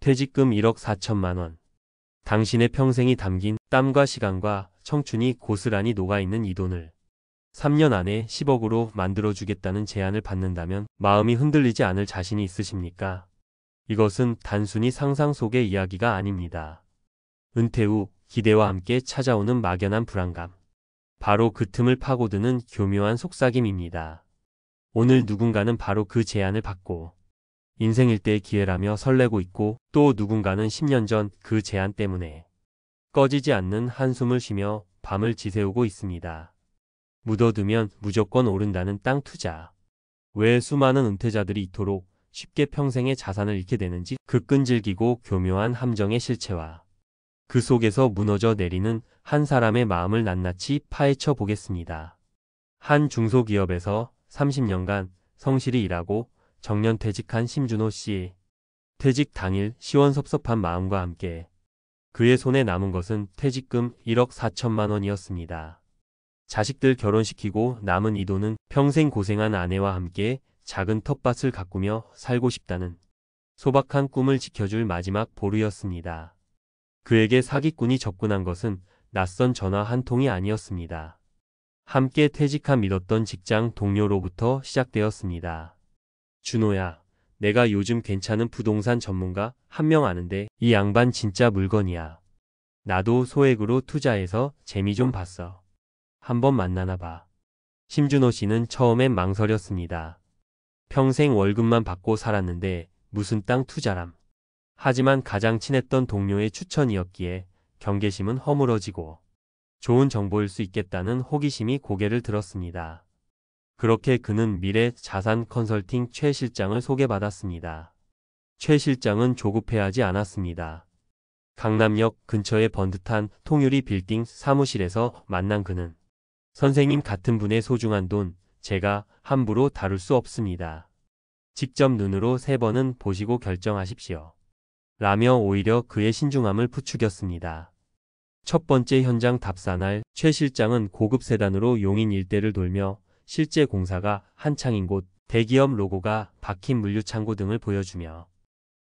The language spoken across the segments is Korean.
퇴직금 1억 4천만 원. 당신의 평생이 담긴 땀과 시간과 청춘이 고스란히 녹아있는 이 돈을 3년 안에 10억으로 만들어주겠다는 제안을 받는다면 마음이 흔들리지 않을 자신이 있으십니까? 이것은 단순히 상상 속의 이야기가 아닙니다. 은퇴 후 기대와 함께 찾아오는 막연한 불안감. 바로 그 틈을 파고드는 교묘한 속삭임입니다. 오늘 누군가는 바로 그 제안을 받고 인생 일대의 기회라며 설레고 있고, 또 누군가는 10년 전 그 제안 때문에 꺼지지 않는 한숨을 쉬며 밤을 지새우고 있습니다. 묻어두면 무조건 오른다는 땅 투자. 왜 수많은 은퇴자들이 이토록 쉽게 평생의 자산을 잃게 되는지, 그 끈질기고 교묘한 함정의 실체와 그 속에서 무너져 내리는 한 사람의 마음을 낱낱이 파헤쳐 보겠습니다. 한 중소기업에서 30년간 성실히 일하고 정년퇴직한 심준호 씨. 퇴직 당일 시원섭섭한 마음과 함께 그의 손에 남은 것은 퇴직금 1억 4천만 원이었습니다. 자식들 결혼시키고 남은 이 돈은 평생 고생한 아내와 함께 작은 텃밭을 가꾸며 살고 싶다는 소박한 꿈을 지켜줄 마지막 보루였습니다. 그에게 사기꾼이 접근한 것은 낯선 전화 한 통이 아니었습니다. 함께 퇴직한 믿었던 직장 동료로부터 시작되었습니다. 준호야, 내가 요즘 괜찮은 부동산 전문가 한 명 아는데 이 양반 진짜 물건이야. 나도 소액으로 투자해서 재미 좀 봤어. 한번 만나나 봐. 심준호 씨는 처음엔 망설였습니다. 평생 월급만 받고 살았는데 무슨 땅 투자람. 하지만 가장 친했던 동료의 추천이었기에 경계심은 허물어지고 좋은 정보일 수 있겠다는 호기심이 고개를 들었습니다. 그렇게 그는 미래 자산 컨설팅 최 실장을 소개받았습니다. 최 실장은 조급해하지 않았습니다. 강남역 근처의 번듯한 통유리 빌딩 사무실에서 만난 그는 선생님 같은 분의 소중한 돈 제가 함부로 다룰 수 없습니다. 직접 눈으로 3번은 보시고 결정하십시오. 라며 오히려 그의 신중함을 부추겼습니다. 첫 번째 현장 답사날 최 실장은 고급 세단으로 용인 일대를 돌며 실제 공사가 한창인 곳, 대기업 로고가 박힌 물류창고 등을 보여주며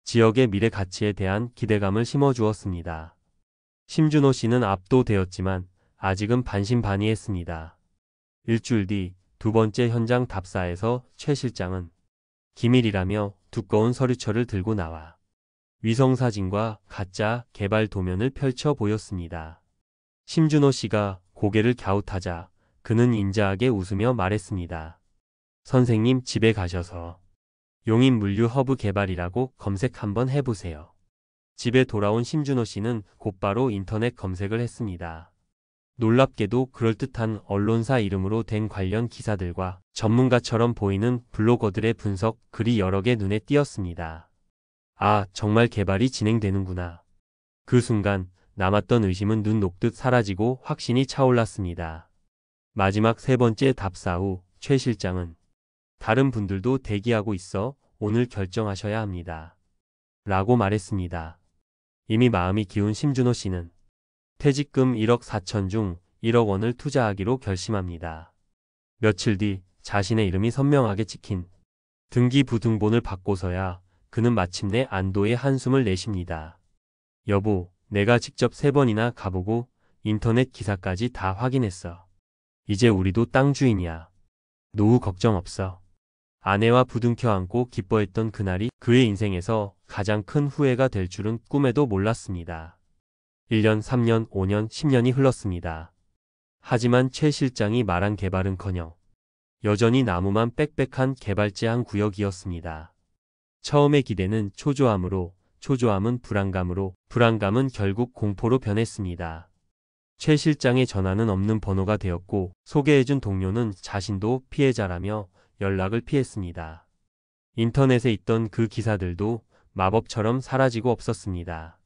지역의 미래 가치에 대한 기대감을 심어주었습니다. 심준호 씨는 압도되었지만 아직은 반신반의했습니다. 일주일 뒤 두 번째 현장 답사에서 최 실장은 기밀이라며 두꺼운 서류철을 들고 나와 위성사진과 가짜 개발 도면을 펼쳐 보였습니다. 심준호 씨가 고개를 갸웃하자 그는 인자하게 웃으며 말했습니다. 선생님 집에 가셔서 용인 물류 허브 개발이라고 검색 한번 해보세요. 집에 돌아온 심준호 씨는 곧바로 인터넷 검색을 했습니다. 놀랍게도 그럴듯한 언론사 이름으로 된 관련 기사들과 전문가처럼 보이는 블로거들의 분석 글이 여러 개 눈에 띄었습니다. 아, 정말 개발이 진행되는구나. 그 순간 남았던 의심은 눈 녹듯 사라지고 확신이 차올랐습니다. 마지막 3번째 답사 후 최 실장은 다른 분들도 대기하고 있어 오늘 결정하셔야 합니다. 라고 말했습니다. 이미 마음이 기운 심준호 씨는 퇴직금 1억 4천 중 1억 원을 투자하기로 결심합니다. 며칠 뒤 자신의 이름이 선명하게 찍힌 등기부등본을 받고서야 그는 마침내 안도의 한숨을 내쉽니다. 여보, 내가 직접 3번이나 가보고 인터넷 기사까지 다 확인했어. 이제 우리도 땅 주인이야. 노후 걱정 없어. 아내와 부둥켜 안고 기뻐했던 그날이 그의 인생에서 가장 큰 후회가 될 줄은 꿈에도 몰랐습니다. 1년, 3년, 5년, 10년이 흘렀습니다. 하지만 최 실장이 말한 개발은커녕 여전히 나무만 빽빽한 개발제한 구역이었습니다. 처음의 기대는 초조함으로, 초조함은 불안감으로, 불안감은 결국 공포로 변했습니다. 최 실장의 전화는 없는 번호가 되었고 소개해준 동료는 자신도 피해자라며 연락을 피했습니다. 인터넷에 있던 그 기사들도 마법처럼 사라지고 없었습니다.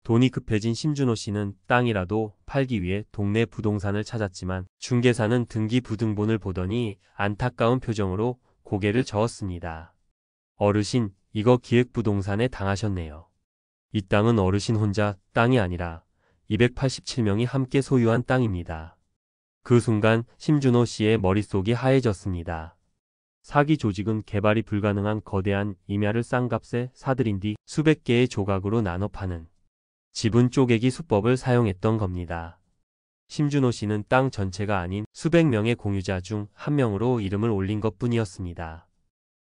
돈이 급해진 심준호 씨는 땅이라도 팔기 위해 동네 부동산을 찾았지만 중개사는 등기부등본을 보더니 안타까운 표정으로 고개를 저었습니다. 어르신, 이거 기획부동산에 당하셨네요. 이 땅은 어르신 혼자 땅이 아니라 287명이 함께 소유한 땅입니다. 그 순간 심준호 씨의 머릿속이 하얘졌습니다. 사기 조직은 개발이 불가능한 거대한 임야를 싼 값에 사들인 뒤 수백 개의 조각으로 나눠 파는 지분 쪼개기 수법을 사용했던 겁니다. 심준호 씨는 땅 전체가 아닌 수백 명의 공유자 중 한 명으로 이름을 올린 것뿐이었습니다.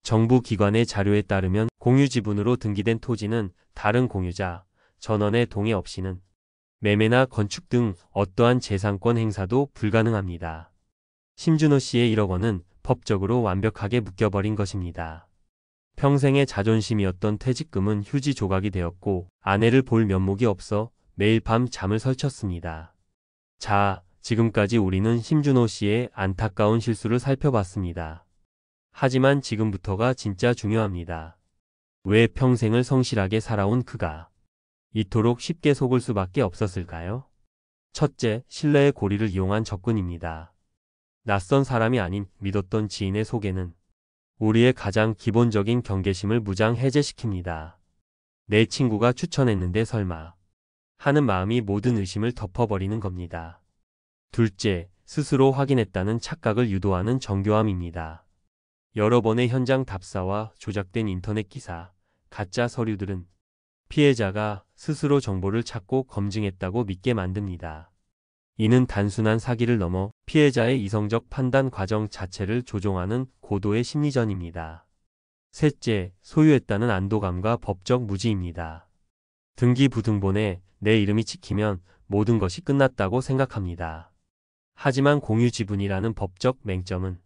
정부 기관의 자료에 따르면 공유 지분으로 등기된 토지는 다른 공유자, 전원의 동의 없이는 매매나 건축 등 어떠한 재산권 행사도 불가능합니다. 심준호 씨의 1억 원은 법적으로 완벽하게 묶여버린 것입니다. 평생의 자존심이었던 퇴직금은 휴지 조각이 되었고 아내를 볼 면목이 없어 매일 밤 잠을 설쳤습니다. 자, 지금까지 우리는 심준호 씨의 안타까운 실수를 살펴봤습니다. 하지만 지금부터가 진짜 중요합니다. 왜 평생을 성실하게 살아온 그가 이토록 쉽게 속을 수밖에 없었을까요? 첫째, 신뢰의 고리를 이용한 접근입니다. 낯선 사람이 아닌 믿었던 지인의 소개는 우리의 가장 기본적인 경계심을 무장 해제시킵니다. 내 친구가 추천했는데 설마 하는 마음이 모든 의심을 덮어버리는 겁니다. 둘째, 스스로 확인했다는 착각을 유도하는 정교함입니다. 여러 번의 현장 답사와 조작된 인터넷 기사, 가짜 서류들은 피해자가 스스로 정보를 찾고 검증했다고 믿게 만듭니다. 이는 단순한 사기를 넘어 피해자의 이성적 판단 과정 자체를 조종하는 고도의 심리전입니다. 셋째, 소유했다는 안도감과 법적 무지입니다. 등기부등본에 내 이름이 찍히면 모든 것이 끝났다고 생각합니다. 하지만 공유 지분이라는 법적 맹점은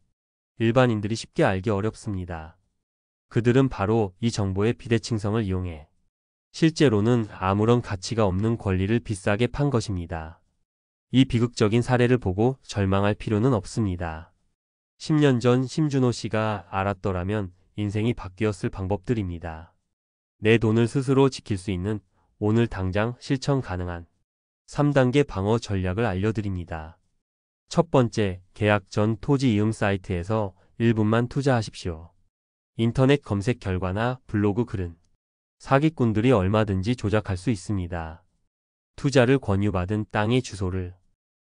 일반인들이 쉽게 알기 어렵습니다. 그들은 바로 이 정보의 비대칭성을 이용해 실제로는 아무런 가치가 없는 권리를 비싸게 판 것입니다. 이 비극적인 사례를 보고 절망할 필요는 없습니다. 10년 전 심준호 씨가 알았더라면 인생이 바뀌었을 방법들입니다. 내 돈을 스스로 지킬 수 있는 오늘 당장 실천 가능한 3단계 방어 전략을 알려드립니다. 첫 번째, 계약 전 토지 이음 사이트에서 1분만 투자하십시오. 인터넷 검색 결과나 블로그 글은 사기꾼들이 얼마든지 조작할 수 있습니다. 투자를 권유받은 땅의 주소를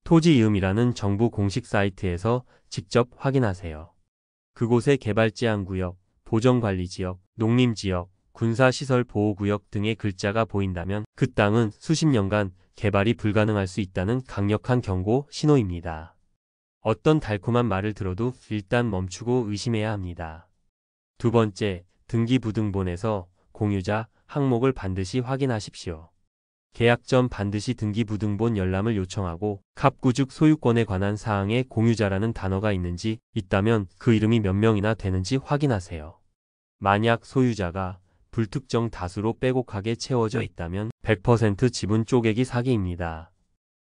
토지 이음이라는 정부 공식 사이트에서 직접 확인하세요. 그곳에 개발제한구역, 보전관리지역, 농림지역, 군사시설보호구역 등의 글자가 보인다면 그 땅은 수십 년간 개발이 불가능할 수 있다는 강력한 경고 신호입니다. 어떤 달콤한 말을 들어도 일단 멈추고 의심해야 합니다. 두 번째, 등기부등본에서 공유자 항목을 반드시 확인하십시오. 계약 전 반드시 등기부등본 열람을 요청하고 갑구죽 소유권에 관한 사항에 공유자라는 단어가 있는지 있다면 그 이름이 몇 명이나 되는지 확인하세요. 만약 소유자가 불특정 다수로 빼곡하게 채워져 있다면 100% 지분 쪼개기 사기입니다.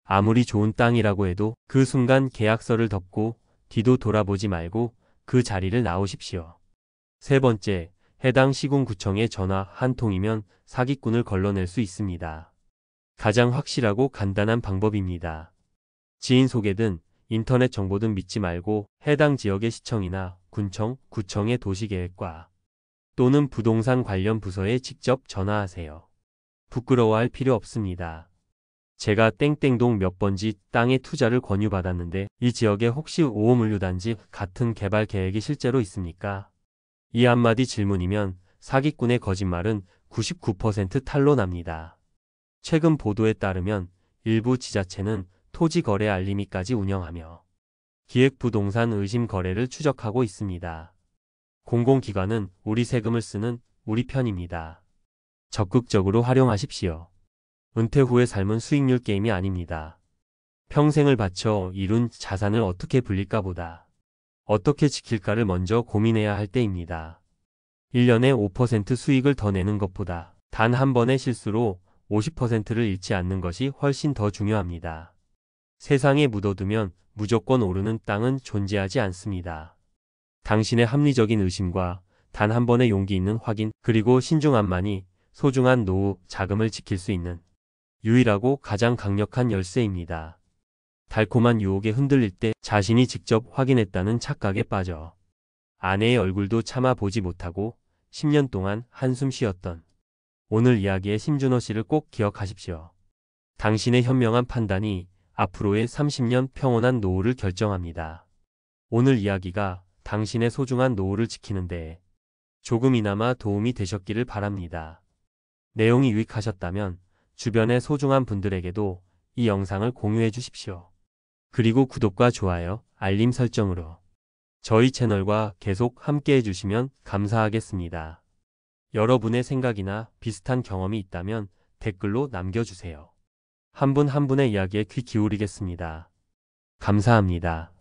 아무리 좋은 땅이라고 해도 그 순간 계약서를 덮고 뒤도 돌아보지 말고 그 자리를 나오십시오. 세 번째, 해당 시군구청에 전화 한 통이면 사기꾼을 걸러낼 수 있습니다. 가장 확실하고 간단한 방법입니다. 지인 소개든 인터넷 정보든 믿지 말고 해당 지역의 시청이나 군청, 구청의 도시계획과 또는 부동산 관련 부서에 직접 전화하세요. 부끄러워할 필요 없습니다. 제가 땡땡동 몇 번지 땅에 투자를 권유받았는데 이 지역에 혹시 5호물류단지 같은 개발 계획이 실제로 있습니까? 이 한마디 질문이면 사기꾼의 거짓말은 99% 탄로납니다. 최근 보도에 따르면 일부 지자체는 토지거래 알림이까지 운영하며 기획부동산 의심 거래를 추적하고 있습니다. 공공기관은 우리 세금을 쓰는 우리 편입니다. 적극적으로 활용하십시오. 은퇴 후의 삶은 수익률 게임이 아닙니다. 평생을 바쳐 이룬 자산을 어떻게 불릴까 보다 어떻게 지킬까를 먼저 고민해야 할 때입니다. 1년에 5% 수익을 더 내는 것보다 단 한 번의 실수로 50%를 잃지 않는 것이 훨씬 더 중요합니다. 세상에 묻어두면 무조건 오르는 땅은 존재하지 않습니다. 당신의 합리적인 의심과 단 한 번의 용기 있는 확인 그리고 신중함만이 소중한 노후 자금을 지킬 수 있는 유일하고 가장 강력한 열쇠입니다. 달콤한 유혹에 흔들릴 때 자신이 직접 확인했다는 착각에 빠져 아내의 얼굴도 참아보지 못하고 10년 동안 한숨 쉬었던 오늘 이야기의 심준호 씨를 꼭 기억하십시오. 당신의 현명한 판단이 앞으로의 30년 평온한 노후를 결정합니다. 오늘 이야기가 당신의 소중한 노후를 지키는 데 조금이나마 도움이 되셨기를 바랍니다. 내용이 유익하셨다면 주변의 소중한 분들에게도 이 영상을 공유해 주십시오. 그리고 구독과 좋아요, 알림 설정으로 저희 채널과 계속 함께 해주시면 감사하겠습니다. 여러분의 생각이나 비슷한 경험이 있다면 댓글로 남겨주세요. 한 분 한 분의 이야기에 귀 기울이겠습니다. 감사합니다.